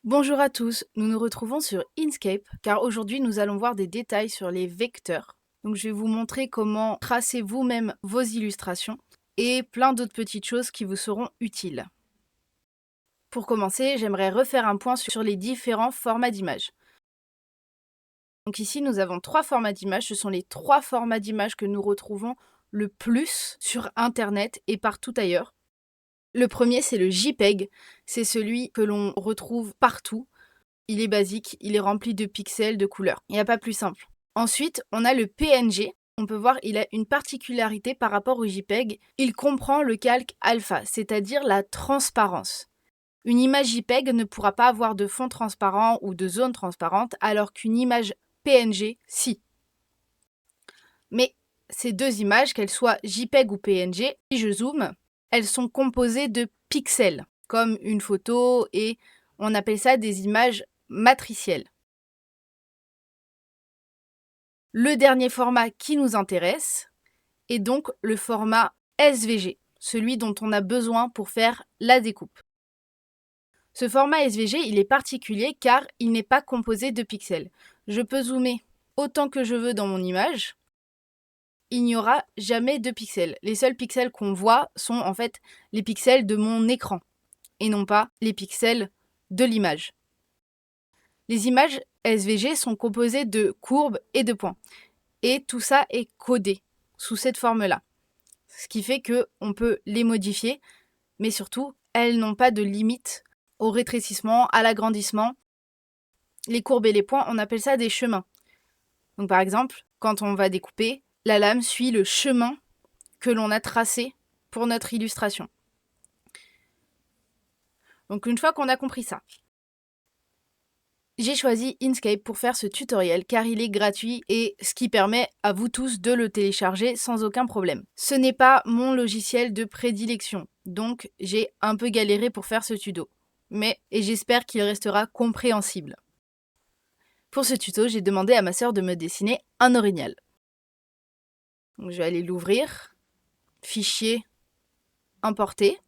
Bonjour à tous, nous nous retrouvons sur Inkscape car aujourd'hui nous allons voir des détails sur les vecteurs. Donc je vais vous montrer comment tracer vous-même vos illustrations et plein d'autres petites choses qui vous seront utiles. Pour commencer, j'aimerais refaire un point sur les différents formats d'images. Donc ici nous avons 3 formats d'images, ce sont les 3 formats d'images que nous retrouvons le plus sur internet et partout ailleurs. Le premier c'est le JPEG, c'est celui que l'on retrouve partout. Il est basique, il est rempli de pixels, de couleurs. Il n'y a pas plus simple. Ensuite, on a le PNG. On peut voir il a une particularité par rapport au JPEG. Il comprend le calque alpha, c'est-à-dire la transparence. Une image JPEG ne pourra pas avoir de fond transparent ou de zone transparente, alors qu'une image PNG, si. Mais ces deux images, qu'elles soient JPEG ou PNG, si je zoome, elles sont composées de pixels, comme une photo, et on appelle ça des images matricielles. Le dernier format qui nous intéresse est donc le format SVG, celui dont on a besoin pour faire la découpe. Ce format SVG, il est particulier car il n'est pas composé de pixels. Je peux zoomer autant que je veux dans mon image, il n'y aura jamais de pixels. Les seuls pixels qu'on voit sont en fait les pixels de mon écran et non pas les pixels de l'image. Les images SVG sont composées de courbes et de points. Et tout ça est codé sous cette forme-là. Ce qui fait qu'on peut les modifier, mais surtout, elles n'ont pas de limite au rétrécissement, à l'agrandissement. Les courbes et les points, on appelle ça des chemins. Donc par exemple, quand on va découper, la lame suit le chemin que l'on a tracé pour notre illustration. Donc une fois qu'on a compris ça, j'ai choisi Inkscape pour faire ce tutoriel car il est gratuit et ce qui permet à vous tous de le télécharger sans aucun problème. Ce n'est pas mon logiciel de prédilection, donc j'ai un peu galéré pour faire ce tuto. Et j'espère qu'il restera compréhensible. Pour ce tuto, j'ai demandé à ma sœur de me dessiner un orignal. Donc je vais aller l'ouvrir, fichier, importer.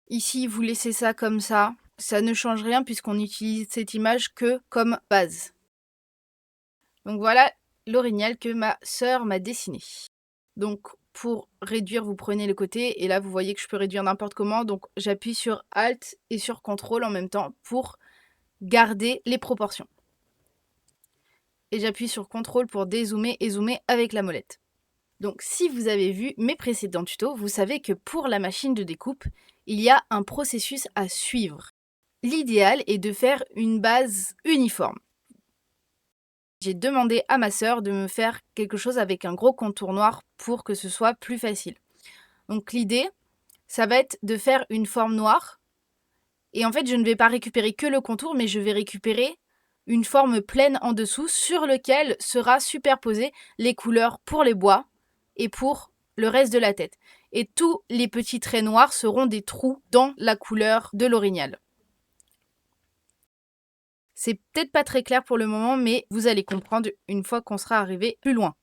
Ici, vous laissez ça comme ça ne change rien puisqu'on utilise cette image que comme base. Donc voilà l'orignal que ma sœur m'a dessiné. Donc pour réduire, vous prenez le côté et là vous voyez que je peux réduire n'importe comment. Donc j'appuie sur Alt et sur CTRL en même temps pour garder les proportions. Et j'appuie sur CTRL pour dézoomer et zoomer avec la molette. Donc si vous avez vu mes précédents tutos, vous savez que pour la machine de découpe, il y a un processus à suivre. L'idéal est de faire une base uniforme. J'ai demandé à ma sœur de me faire quelque chose avec un gros contour noir pour que ce soit plus facile. Donc l'idée, ça va être de faire une forme noire. Et en fait, je ne vais pas récupérer que le contour, mais je vais récupérer une forme pleine en dessous sur lequel sera superposée les couleurs pour les bois et pour le reste de la tête. Et tous les petits traits noirs seront des trous dans la couleur de l'orignal. C'est peut-être pas très clair pour le moment, mais vous allez comprendre une fois qu'on sera arrivé plus loin.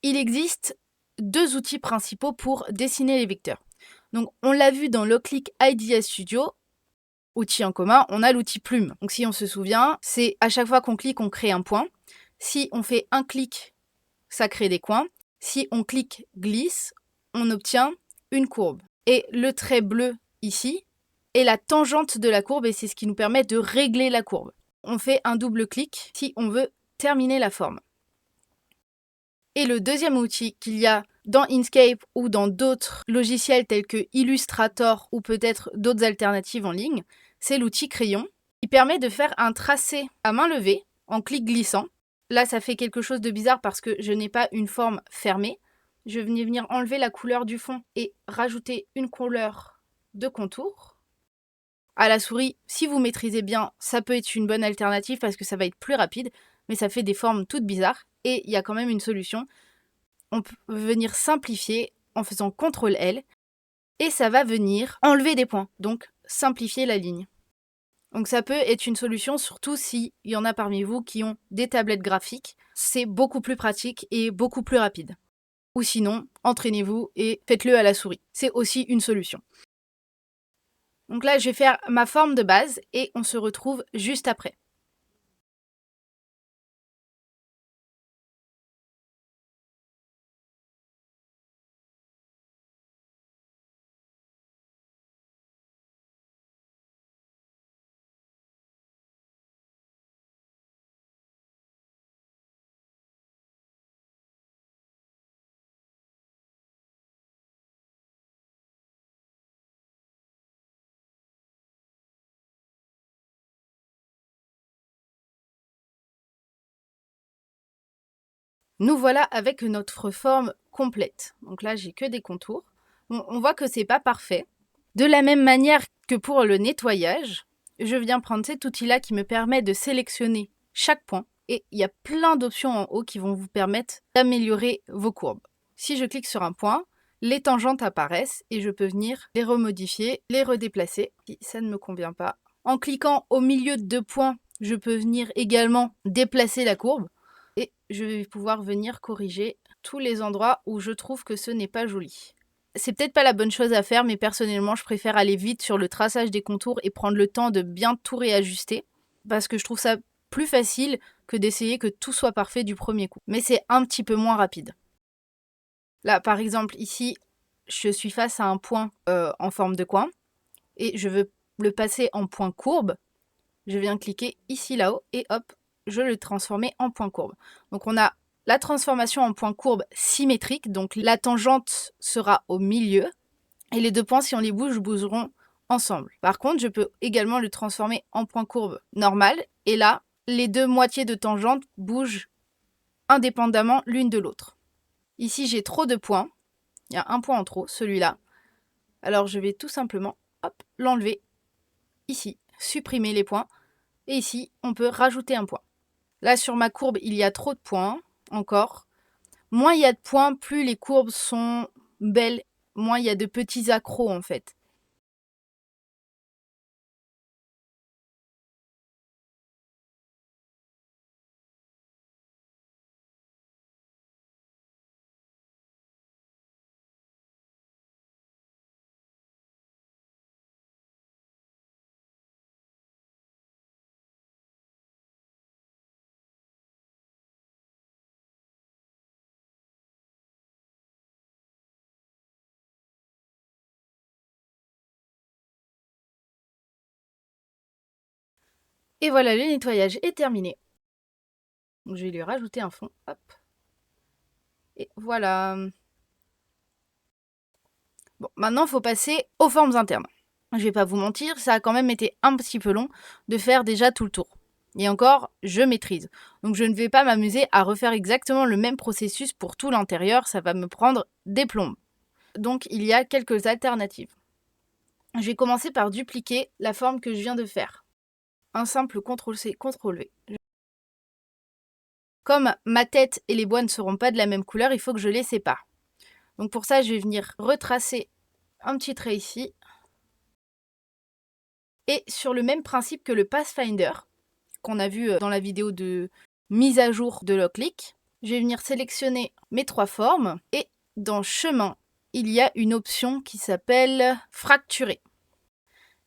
Il existe deux outils principaux pour dessiner les vecteurs. Donc, on l'a vu dans Locliq IDEA Studio, outil en commun, on a l'outil plume. Donc, si on se souvient, c'est à chaque fois qu'on clique, on crée un point. Si on fait un clic, ça crée des coins. Si on clique glisse, on obtient une courbe. Et le trait bleu ici est la tangente de la courbe et c'est ce qui nous permet de régler la courbe. On fait un double clic si on veut terminer la forme. Et le deuxième outil qu'il y a dans Inkscape ou dans d'autres logiciels tels que Illustrator ou peut-être d'autres alternatives en ligne, c'est l'outil crayon qui permet de faire un tracé à main levée en clic glissant. Là, ça fait quelque chose de bizarre parce que je n'ai pas une forme fermée. Je vais venir enlever la couleur du fond et rajouter une couleur de contour. À la souris, si vous maîtrisez bien, ça peut être une bonne alternative parce que ça va être plus rapide, mais ça fait des formes toutes bizarres. Et il y a quand même une solution. On peut venir simplifier en faisant CTRL-L et ça va venir enlever des points, donc simplifier la ligne. Donc ça peut être une solution, surtout s'il y en a parmi vous qui ont des tablettes graphiques. C'est beaucoup plus pratique et beaucoup plus rapide. Ou sinon, entraînez-vous et faites-le à la souris. C'est aussi une solution. Donc là, je vais faire ma forme de base et on se retrouve juste après. Nous voilà avec notre forme complète. Donc là, j'ai que des contours. On voit que c'est pas parfait. De la même manière que pour le nettoyage, je viens prendre cet outil-là qui me permet de sélectionner chaque point. Et il y a plein d'options en haut qui vont vous permettre d'améliorer vos courbes. Si je clique sur un point, les tangentes apparaissent et je peux venir les remodifier, les redéplacer si ça ne me convient pas. En cliquant au milieu de deux points, je peux venir également déplacer la courbe et je vais pouvoir venir corriger tous les endroits où je trouve que ce n'est pas joli. C'est peut-être pas la bonne chose à faire, mais personnellement, je préfère aller vite sur le traçage des contours et prendre le temps de bien tout réajuster parce que je trouve ça plus facile que d'essayer que tout soit parfait du premier coup. Mais c'est un petit peu moins rapide. Là, par exemple, ici, je suis face à un point en forme de coin et je veux le passer en point courbe. Je viens cliquer ici là-haut et hop, je le transformer en point courbe. Donc on a la transformation en point courbe symétrique, donc la tangente sera au milieu et les deux points, si on les bouge, bougeront ensemble. Par contre, je peux également le transformer en point courbe normal et là, les deux moitiés de tangente bougent indépendamment l'une de l'autre. Ici, j'ai trop de points. Il y a un point en trop, celui-là. Alors, je vais tout simplement l'enlever ici, supprimer les points. Et ici, on peut rajouter un point. Là, sur ma courbe, il y a trop de points, encore. Moins il y a de points, plus les courbes sont belles, moins il y a de petits accros, en fait. Et voilà, le nettoyage est terminé. Donc, je vais lui rajouter un fond. Hop. Et voilà. Bon, maintenant, il faut passer aux formes internes. Je vais pas vous mentir, ça a quand même été un petit peu long de faire déjà tout le tour. Et encore, je maîtrise. Donc je ne vais pas m'amuser à refaire exactement le même processus pour tout l'intérieur, ça va me prendre des plombes. Donc il y a quelques alternatives. Je vais commencer par dupliquer la forme que je viens de faire. Un simple CTRL-C, CTRL-V. Comme ma tête et les bois ne seront pas de la même couleur, il faut que je les sépare. Donc pour ça, je vais venir retracer un petit trait ici. Et sur le même principe que le Pathfinder, qu'on a vu dans la vidéo de mise à jour de Lockleak, je vais venir sélectionner mes trois formes et dans chemin, il y a une option qui s'appelle fracturer.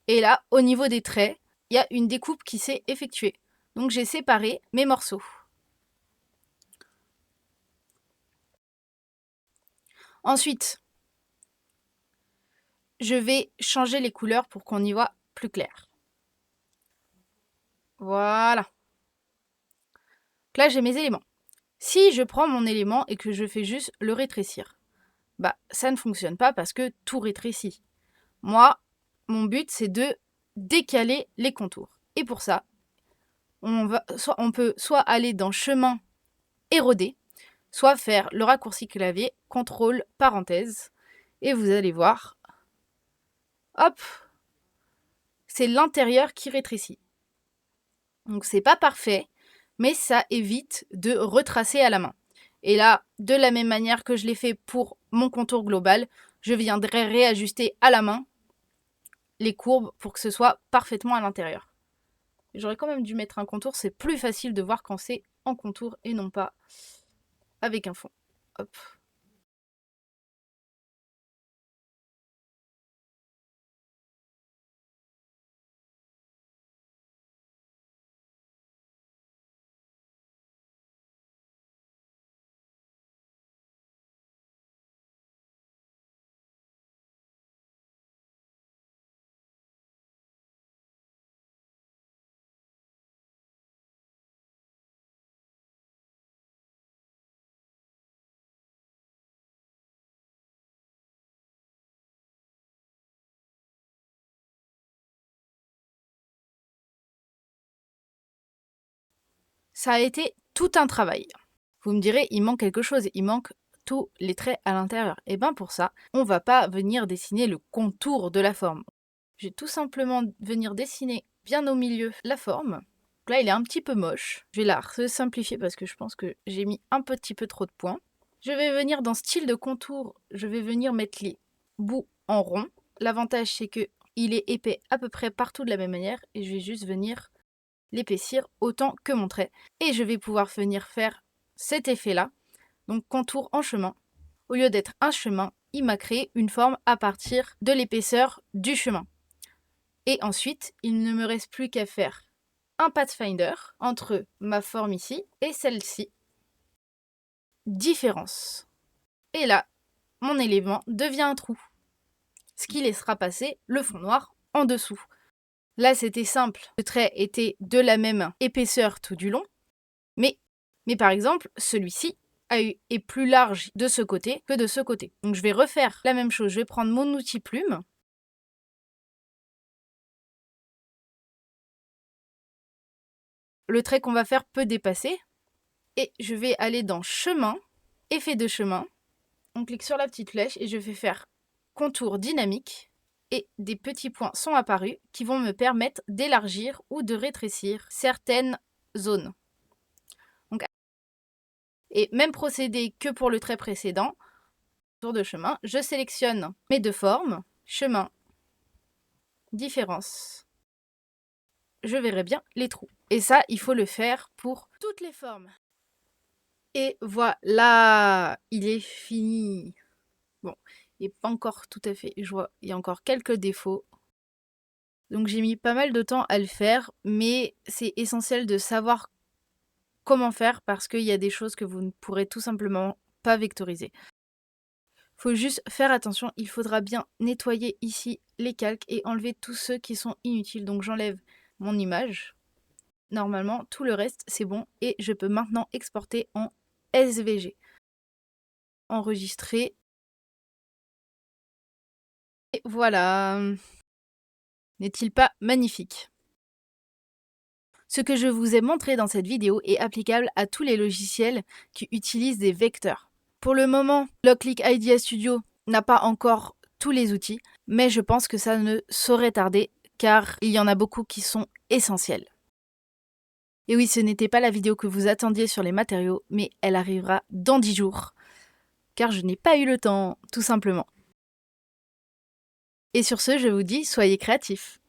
Et là, au niveau des traits, il y a une découpe qui s'est effectuée. Donc j'ai séparé mes morceaux. Ensuite, je vais changer les couleurs pour qu'on y voit plus clair. Voilà. Donc là, j'ai mes éléments. Si je prends mon élément et que je fais juste le rétrécir, bah ça ne fonctionne pas parce que tout rétrécit. Moi, mon but, c'est de décaler les contours. Et pour ça, on peut soit aller dans chemin érodé, soit faire le raccourci clavier, contrôle, parenthèse. Et vous allez voir, hop, c'est l'intérieur qui rétrécit. Donc c'est pas parfait, mais ça évite de retracer à la main. Et là, de la même manière que je l'ai fait pour mon contour global, je viendrai réajuster à la main les courbes pour que ce soit parfaitement à l'intérieur. J'aurais quand même dû mettre un contour, c'est plus facile de voir quand c'est en contour et non pas avec un fond. Hop. Ça a été tout un travail. Vous me direz, il manque quelque chose, il manque tous les traits à l'intérieur. Et bien pour ça, on va pas venir dessiner le contour de la forme. Je vais tout simplement venir dessiner bien au milieu la forme. Donc là, il est un petit peu moche. Je vais la simplifier parce que je pense que j'ai mis un petit peu trop de points. Je vais venir dans style de contour, je vais venir mettre les bouts en rond. L'avantage, c'est que il est épais à peu près partout de la même manière et je vais juste venir l'épaissir autant que mon trait. Et je vais pouvoir venir faire cet effet-là, donc contour en chemin. Au lieu d'être un chemin, il m'a créé une forme à partir de l'épaisseur du chemin. Et ensuite, il ne me reste plus qu'à faire un pathfinder entre ma forme ici et celle-ci. Différence. Et là, mon élément devient un trou, ce qui laissera passer le fond noir en dessous. Là, c'était simple. Le trait était de la même épaisseur tout du long, mais par exemple, celui-ci est plus large de ce côté que de ce côté. Donc je vais refaire la même chose. Je vais prendre mon outil plume. Le trait qu'on va faire peut dépasser. Et je vais aller dans chemin, effet de chemin. On clique sur la petite flèche et je vais faire contour dynamique. Et des petits points sont apparus qui vont me permettre d'élargir ou de rétrécir certaines zones. Donc, et même procédé que pour le trait précédent. Tour de chemin, je sélectionne mes deux formes, chemin, différence. Je verrai bien les trous. Et ça, il faut le faire pour toutes les formes. Et voilà, il est fini. Bon, il n'est pas encore tout à fait, je vois, il y a encore quelques défauts. Donc j'ai mis pas mal de temps à le faire, mais c'est essentiel de savoir comment faire parce qu'il y a des choses que vous ne pourrez tout simplement pas vectoriser. Faut juste faire attention, il faudra bien nettoyer ici les calques et enlever tous ceux qui sont inutiles. Donc j'enlève mon image. Normalement, tout le reste, c'est bon. Et je peux maintenant exporter en SVG. Enregistrer. Et voilà. N'est-il pas magnifique ? Ce que je vous ai montré dans cette vidéo est applicable à tous les logiciels qui utilisent des vecteurs. Pour le moment, Locliq Idea Studio n'a pas encore tous les outils, mais je pense que ça ne saurait tarder car il y en a beaucoup qui sont essentiels. Et oui, ce n'était pas la vidéo que vous attendiez sur les matériaux, mais elle arrivera dans 10 jours, car je n'ai pas eu le temps, tout simplement. Et sur ce, je vous dis, soyez créatifs.